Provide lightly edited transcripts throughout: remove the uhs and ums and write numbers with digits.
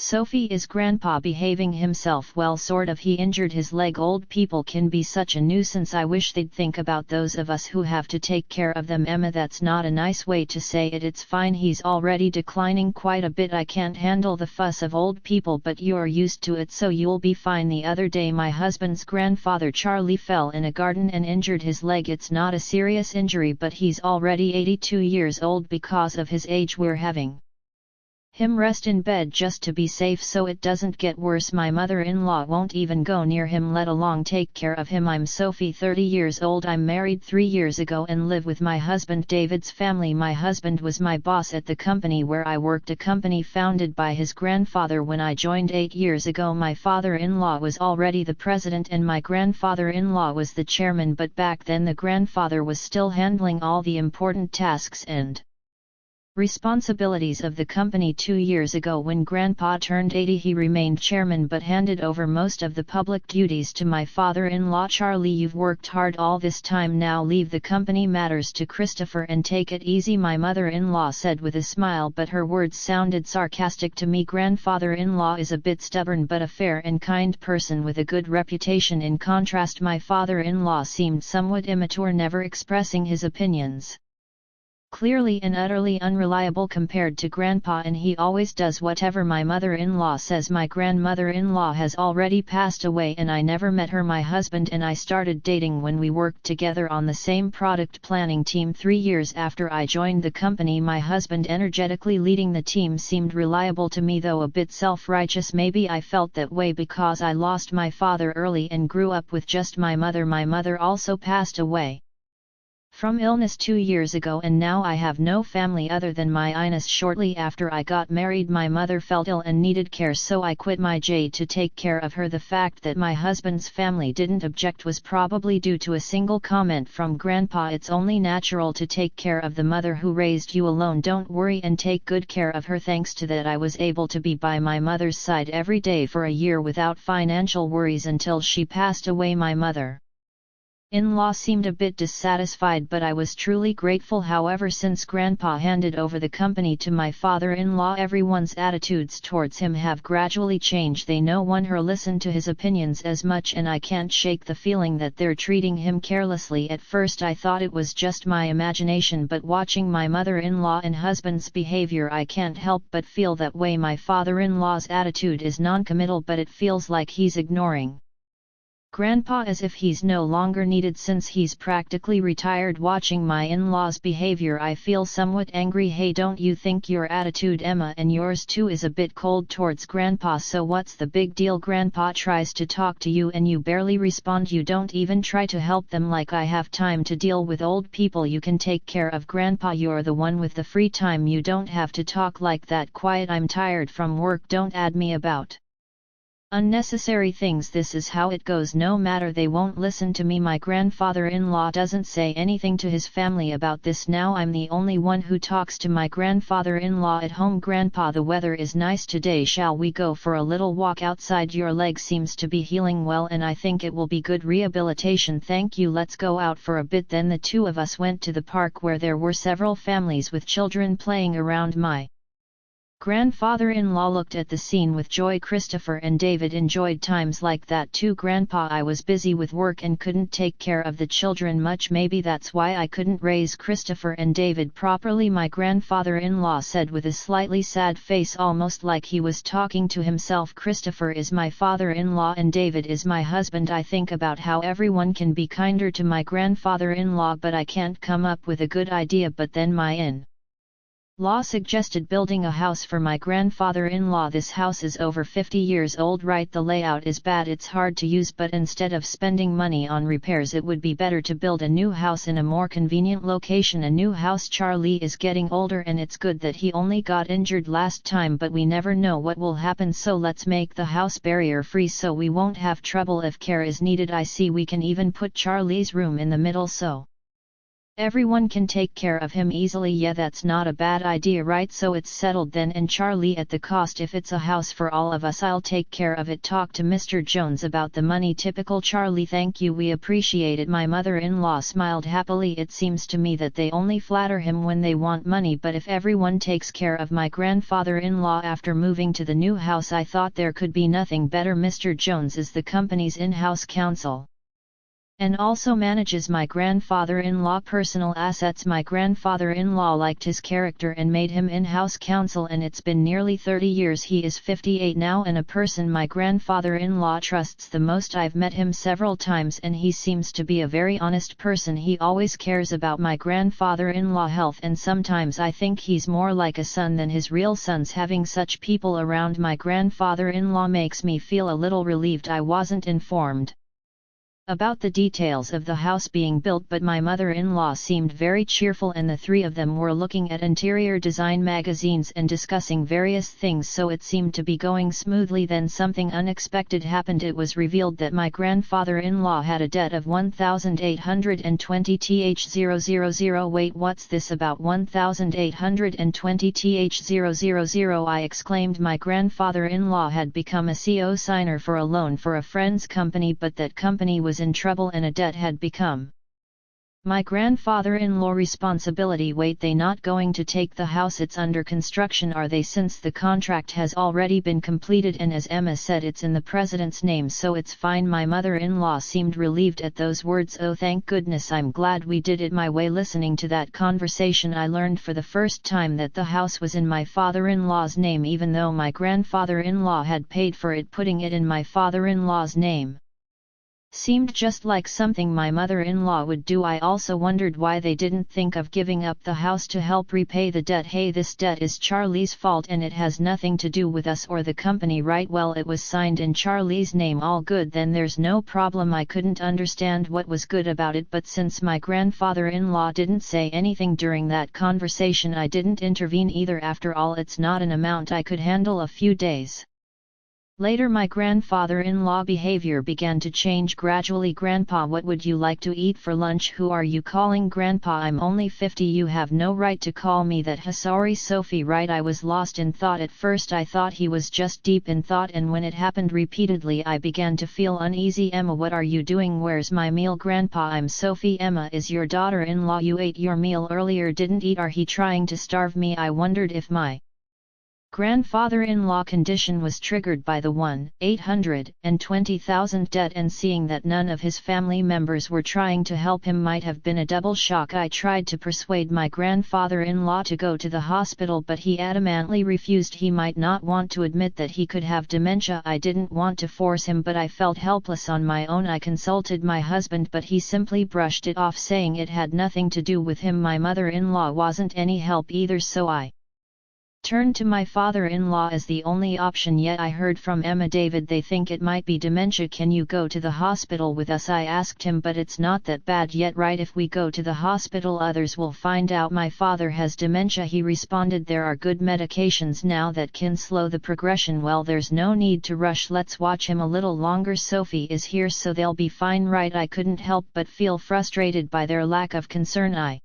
Sophie, is grandpa behaving himself well? Sort of, he injured his leg. Old people can be such a nuisance. I wish they'd think about those of us who have to take care of them. Emma, that's not a nice way to say it. It's fine, he's already declining quite a bit. I can't handle the fuss of old people, but you're used to it, so you'll be fine. The other day my husband's grandfather Charlie fell in a garden and injured his leg. It's not a serious injury, but he's already 82 years old. Because of his age, we're having him rest in bed just to be safe so it doesn't get worse. My mother-in-law won't even go near him, let alone take care of him. I'm Sophie, 30 years old. I'm married 3 years ago and live with my husband David's family. My husband was my boss at the company where I worked, a company founded by his grandfather. When I joined 8 years ago, my father-in-law was already the president and my grandfather-in-law was the chairman, but back then the grandfather was still handling all the important tasks and responsibilities of the company. 2 years ago, when Grandpa turned 80, he remained chairman but handed over most of the public duties to my father-in-law. Charlie, you've worked hard all this time, now leave the company matters to Christopher and take it easy, my mother-in-law said with a smile, but her words sounded sarcastic to me. Grandfather-in-law is a bit stubborn but a fair and kind person with a good reputation. In contrast, my father-in-law seemed somewhat immature, never expressing his opinions clearly and utterly unreliable compared to Grandpa, and he always does whatever my mother-in-law says. My grandmother-in-law has already passed away and I never met her. My husband and I started dating when we worked together on the same product planning team. 3 years after I joined the company, my husband energetically leading the team seemed reliable to me, though a bit self-righteous. Maybe I felt that way because I lost my father early and grew up with just my mother. My mother also passed away from illness 2 years ago, and now I have no family other than my Ines. Shortly after I got married, my mother felt ill and needed care, so I quit my job to take care of her. The fact that my husband's family didn't object was probably due to a single comment from Grandpa: it's only natural to take care of the mother who raised you alone. Don't worry and take good care of her. Thanks to that, I was able to be by my mother's side every day for a year without financial worries until she passed away. My mother-in-law seemed a bit dissatisfied, but I was truly grateful. However, since Grandpa handed over the company to my father-in-law, everyone's attitudes towards him have gradually changed. They no longer listen to his opinions as much, and I can't shake the feeling that they're treating him carelessly. At first I thought it was just my imagination, but watching my mother-in-law and husband's behavior, I can't help but feel that way. My father-in-law's attitude is non-committal, but it feels like he's ignoring Grandpa as if he's no longer needed since he's practically retired. Watching my in-laws' behavior, I feel somewhat angry. Hey, don't you think your attitude, Emma, and yours too, is a bit cold towards Grandpa? So what's the big deal? Grandpa tries to talk to you and you barely respond. You don't even try to help them. Like I have time to deal with old people. You can take care of Grandpa. You're the one with the free time. You don't have to talk like that. Quiet, I'm tired from work. Don't add me about unnecessary things. This is how it goes. No matter, they won't listen to me. My grandfather-in-law doesn't say anything to his family about this. Now I'm the only one who talks to my grandfather-in-law at home. Grandpa, the weather is nice today. Shall we go for a little walk outside? Your leg seems to be healing well and I think it will be good rehabilitation. Thank you. Let's go out for a bit. Then the two of us went to the park where there were several families with children playing around. My grandfather-in-law looked at the scene with joy. Christopher and David enjoyed times like that too. Grandpa, I was busy with work and couldn't take care of the children much. Maybe that's why I couldn't raise Christopher and David properly, my grandfather-in-law said with a slightly sad face, almost like he was talking to himself. Christopher is my father-in-law and David is my husband. I think about how everyone can be kinder to my grandfather-in-law, but I can't come up with a good idea. But then my in-law suggested building a house for my grandfather-in-law. This house is over 50 years old, right? The layout is bad, it's hard to use, but instead of spending money on repairs, it would be better to build a new house in a more convenient location. A new house. Charlie is getting older and it's good that he only got injured last time, but we never know what will happen, so let's make the house barrier free so we won't have trouble if care is needed. I see we can even put Charlie's room in the middle so Everyone can take care of him easily. Yeah, that's not a bad idea, right? So it's settled then. And Charlie, at the cost, if it's a house for all of us, I'll take care of it. Talk to Mr. Jones about the money. Typical Charlie. Thank you, we appreciate it. My mother-in-law smiled happily. It seems to me that they only flatter him when they want money, but if everyone takes care of my grandfather-in-law after moving to the new house, I thought there could be nothing better. Mr. Jones is the company's in-house counsel and also manages my grandfather-in-law personal assets. My grandfather-in-law liked his character and made him in-house counsel, and it's been nearly 30 years. He is 58 now and a person my grandfather-in-law trusts the most. I've met him several times and he seems to be a very honest person. He always cares about my grandfather-in-law health, and sometimes I think he's more like a son than his real sons. Having such people around my grandfather-in-law makes me feel a little relieved. I wasn't informed about the details of the house being built, but my mother-in-law seemed very cheerful and the three of them were looking at interior design magazines and discussing various things, so it seemed to be going smoothly. Then something unexpected happened. It was revealed that my grandfather-in-law had a debt of 1,820 th000. Wait, what's this about 1,820 th000? I exclaimed. My grandfather-in-law had become a CO signer for a loan for a friend's company, but that company was in trouble and a debt had become my grandfather-in-law responsibility. Wait, they not going to take the house? It's under construction, are they? Since the contract has already been completed and as Emma said, it's in the president's name, so it's fine. My mother-in-law seemed relieved at those words. Oh, thank goodness, I'm glad we did it my way. Listening to that conversation, I learned for the first time that the house was in my father-in-law's name, even though my grandfather-in-law had paid for it. Putting it in my father-in-law's name seemed just like something my mother-in-law would do. I also wondered why they didn't think of giving up the house to help repay the debt. Hey, this debt is Charlie's fault and it has nothing to do with us or the company, right? Well, it was signed in Charlie's name. All good, then there's no problem. I couldn't understand what was good about it, but since my grandfather-in-law didn't say anything during that conversation, I didn't intervene either. After all, it's not an amount I could handle. A few days later, my grandfather-in-law behavior began to change gradually. Grandpa, what would you like to eat for lunch? Who are you calling Grandpa? I'm only 50. You have no right to call me that. Sorry, Sophie, right? I was lost in thought. At first I thought he was just deep in thought, and when it happened repeatedly I began to feel uneasy. Emma, what are you doing? Where's my meal? Grandpa, I'm Sophie. Emma is your daughter-in-law. You ate your meal earlier, didn't eat? Are he trying to starve me? I wondered if my grandfather-in-law condition was triggered by the 1,820,000 debt, and seeing that none of his family members were trying to help him might have been a double shock. I tried to persuade my grandfather-in-law to go to the hospital, but he adamantly refused. He might not want to admit that he could have dementia. I didn't want to force him, but I felt helpless on my own. I consulted my husband, but he simply brushed it off, saying it had nothing to do with him. My mother-in-law wasn't any help either, so I turned to my father-in-law as the only option. Yet I heard from Emma, David, they think it might be dementia. Can you go to the hospital with us? I asked him. But it's not that bad yet, right? If we go to the hospital, others will find out my father has dementia. He responded, there are good medications now that can slow the progression. Well, there's no need to rush. Let's watch him a little longer. Sophie is here, so they'll be fine, right? I couldn't help but feel frustrated by their lack of concern. I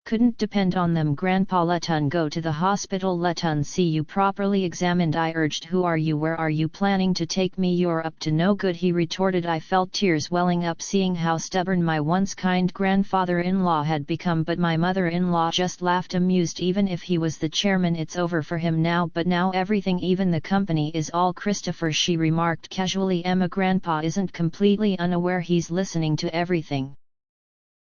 couldn't depend on them. Grandpa, let's go to the hospital. Let's see you properly examined, I urged. Who are you? Where are you planning to take me? You're up to no good, he retorted. I felt tears welling up seeing how stubborn my once kind grandfather-in-law had become, but my mother-in-law just laughed, amused. Even if he was the chairman, it's over for him now. But now everything, even the company, is all Christopher, she remarked casually. Emma, Grandpa isn't completely unaware. He's listening to everything.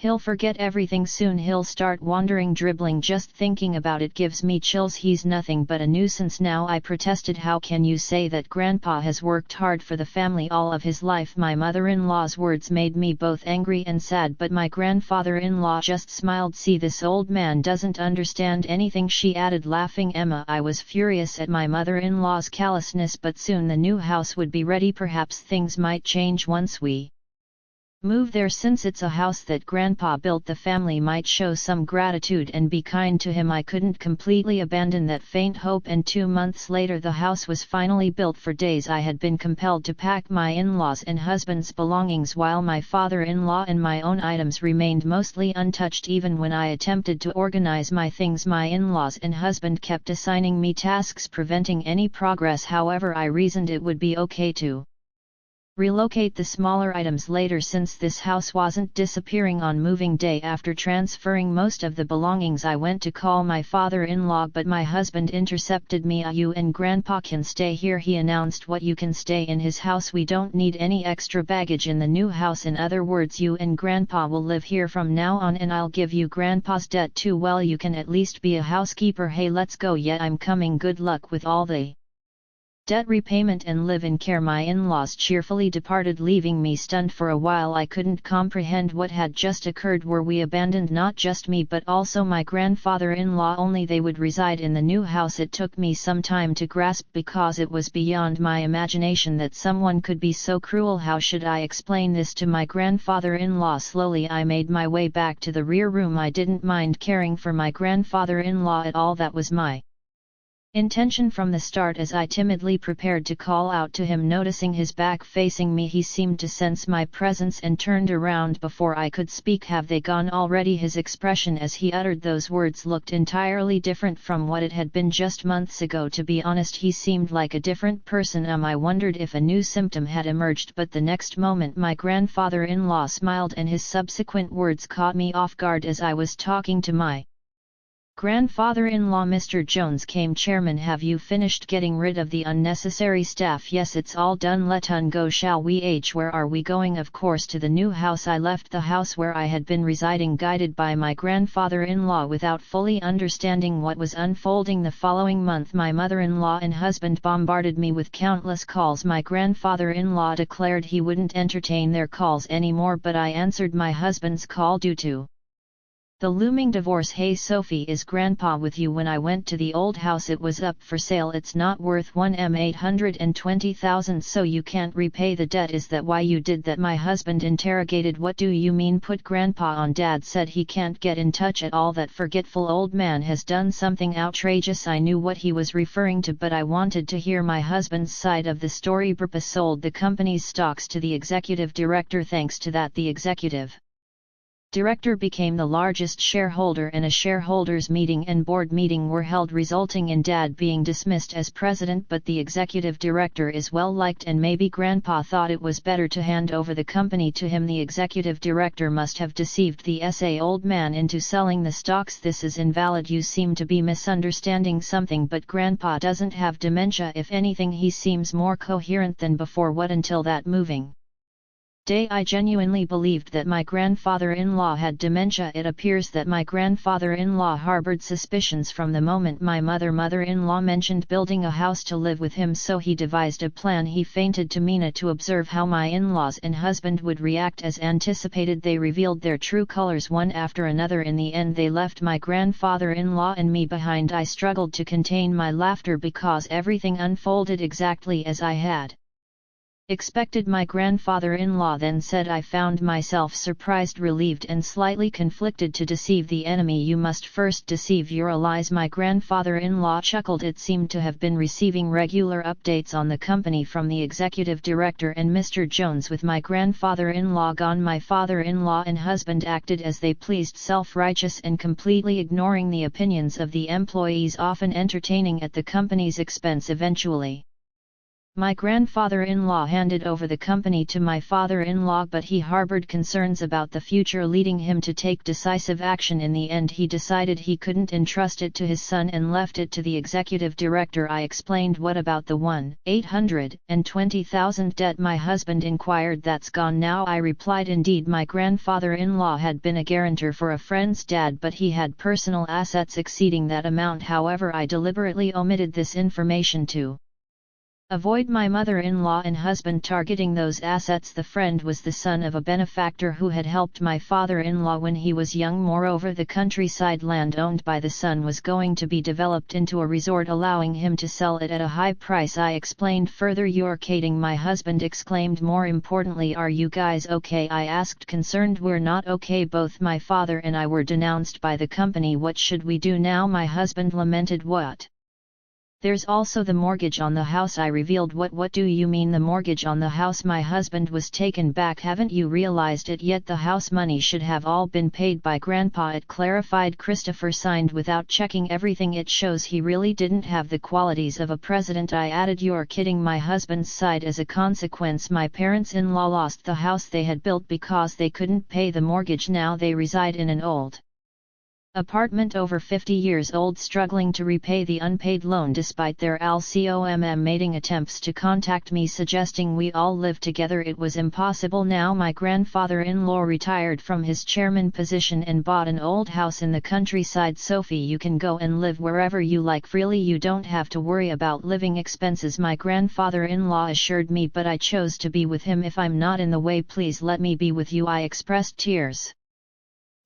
He'll forget everything soon. He'll start wandering, dribbling. Just thinking about it gives me chills. He's nothing but a nuisance now, I protested. How can you say that? Grandpa has worked hard for the family all of his life. My mother-in-law's words made me both angry and sad, but my grandfather-in-law just smiled. See, this old man doesn't understand anything, she added, laughing. Emma, I was furious at my mother-in-law's callousness, but soon the new house would be ready. Perhaps things might change once we move there since it's a house that Grandpa built. The family might show some gratitude and be kind to him. I couldn't completely abandon that faint hope, and 2 months later the house was finally built. For days I had been compelled to pack my in-laws and husband's belongings while my father-in-law and my own items remained mostly untouched. Even when I attempted to organize my things, my in-laws and husband kept assigning me tasks, preventing any progress. However, I reasoned it would be okay to relocate the smaller items later, since this house wasn't disappearing on moving day. After transferring most of the belongings, I went to call my father-in-law, but my husband intercepted me. You and Grandpa can stay here," he announced. "What, you can stay in his house? We don't need any extra baggage in the new house. In other words, you and Grandpa will live here from now on, and I'll give you Grandpa's debt too." "Well, you can at least be a housekeeper." "Hey, let's go." "Yeah, I'm coming. Good luck with all the debt repayment and live-in care." My in-laws cheerfully departed, leaving me stunned for a while. I couldn't comprehend what had just occurred. Were we abandoned? Not just me, but also my grandfather-in-law. Only they would reside in the new house. It took me some time to grasp, because it was beyond my imagination that someone could be so cruel. How should I explain this to my grandfather-in-law? Slowly I made my way back to the rear room. I didn't mind caring for my grandfather-in-law at all. That was my intention from the start. As I timidly prepared to call out to him, noticing his back facing me, he seemed to sense my presence and turned around before I could speak. "Have they gone already?" His expression as he uttered those words looked entirely different from what it had been just months ago. To be honest, he seemed like a different person. I wondered if a new symptom had emerged, but the next moment my grandfather-in-law smiled, and his subsequent words caught me off guard. As I was talking to my grandfather-in-law, "Mr. Jones came. Chairman, have you finished getting rid of the unnecessary staff?" "Yes, it's all done. Let's go, shall we?" "Where are we going?" "Of course, to the new house." I left the house where I had been residing, guided by my grandfather-in-law, without fully understanding what was unfolding. The following month my mother-in-law and husband bombarded me with countless calls. My grandfather-in-law declared he wouldn't entertain their calls anymore, but I answered my husband's call due to the looming divorce. "Hey Sophie, is Grandpa with you?" "When I went to the old house it was up for sale. It's not worth $1,820,000, so you can't repay the debt." "Is that why you did that?" my husband interrogated. "What do you mean?" "Put Grandpa on. Dad said he can't get in touch at all. That forgetful old man has done something outrageous." I knew what he was referring to, but I wanted to hear my husband's side of the story. Grandpa sold the company's stocks to the executive director. Thanks to that, the executive director became the largest shareholder, and a shareholders meeting and board meeting were held, resulting in Dad being dismissed as president. But the executive director is well liked, and maybe Grandpa thought it was better to hand over the company to him. The executive director must have deceived the old man into selling the stocks. "This is invalid. You seem to be misunderstanding something." "But Grandpa doesn't have dementia. If anything, he seems more coherent than before." "What, until that moving day I genuinely believed that my grandfather-in-law had dementia. It appears that my grandfather-in-law harbored suspicions from the moment my mother-in-law mentioned building a house to live with him, so he devised a plan. He fainted to Mina to observe how my in-laws and husband would react. As anticipated, they revealed their true colors one after another. In the end, they left my grandfather-in-law and me behind. I struggled to contain my laughter because everything unfolded exactly as I had expected. My grandfather-in-law then said, "I found myself surprised, relieved and slightly conflicted. To deceive the enemy, you must first deceive your allies." My grandfather-in-law chuckled. It seemed to have been receiving regular updates on the company from the executive director and Mr. Jones. With my grandfather-in-law gone, my father-in-law and husband acted as they pleased, self-righteous and completely ignoring the opinions of the employees, often entertaining at the company's expense. Eventually, my grandfather-in-law handed over the company to my father-in-law, but he harbored concerns about the future, leading him to take decisive action. In the end, he decided he couldn't entrust it to his son and left it to the executive director. I explained. "What about the $1,820,000 debt?" my husband inquired. "That's gone now," I replied. Indeed, my grandfather-in-law had been a guarantor for a friend's dad, but he had personal assets exceeding that amount. However, I deliberately omitted this information to Avoid my mother-in-law and husband targeting those assets. The friend was the son of a benefactor who had helped my father-in-law when he was young. Moreover, the countryside land owned by the son was going to be developed into a resort, allowing him to sell it at a high price. I explained further. You're kidding, my husband exclaimed. More importantly, are you guys okay? I asked, concerned. We're not okay. Both my father and I were denounced by the company. What should we do now? My husband lamented. What? There's also the mortgage on the house, I revealed. What do you mean, the mortgage on the house? My husband was taken back. Haven't you realized it yet? The house money should have all been paid by Grandpa, it clarified. Christopher signed without checking everything. It shows he really didn't have the qualities of a president, I added. You're kidding, my husband sighed. As a consequence, my parents-in-law lost the house they had built because they couldn't pay the mortgage. Now they reside in an old apartment over 50 years old, struggling to repay the unpaid loan despite their mating attempts to contact me, suggesting we all live together. It was impossible. Now my grandfather-in-law retired from his chairman position and bought an old house in the countryside. Sophie, you can go and live wherever you like freely. You don't have to worry about living expenses, my grandfather-in-law assured me. But I chose to be with him. If I'm not in the way, please let me be with you, I expressed, tears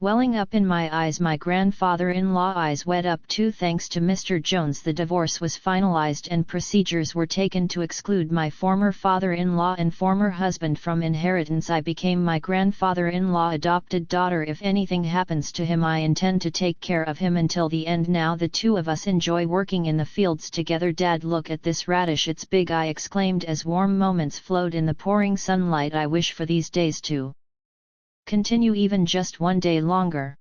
welling up in my eyes. My grandfather-in-law eyes wet up too. Thanks to Mr. Jones, the divorce was finalized and procedures were taken to exclude my former father-in-law and former husband from inheritance. I became my grandfather-in-law adopted daughter. If anything happens to him, I intend to take care of him until the end. Now the two of us enjoy working in the fields together. Dad, look at this radish, it's big, I exclaimed as warm moments flowed in the pouring sunlight. I wish for these days to continue even just one day longer.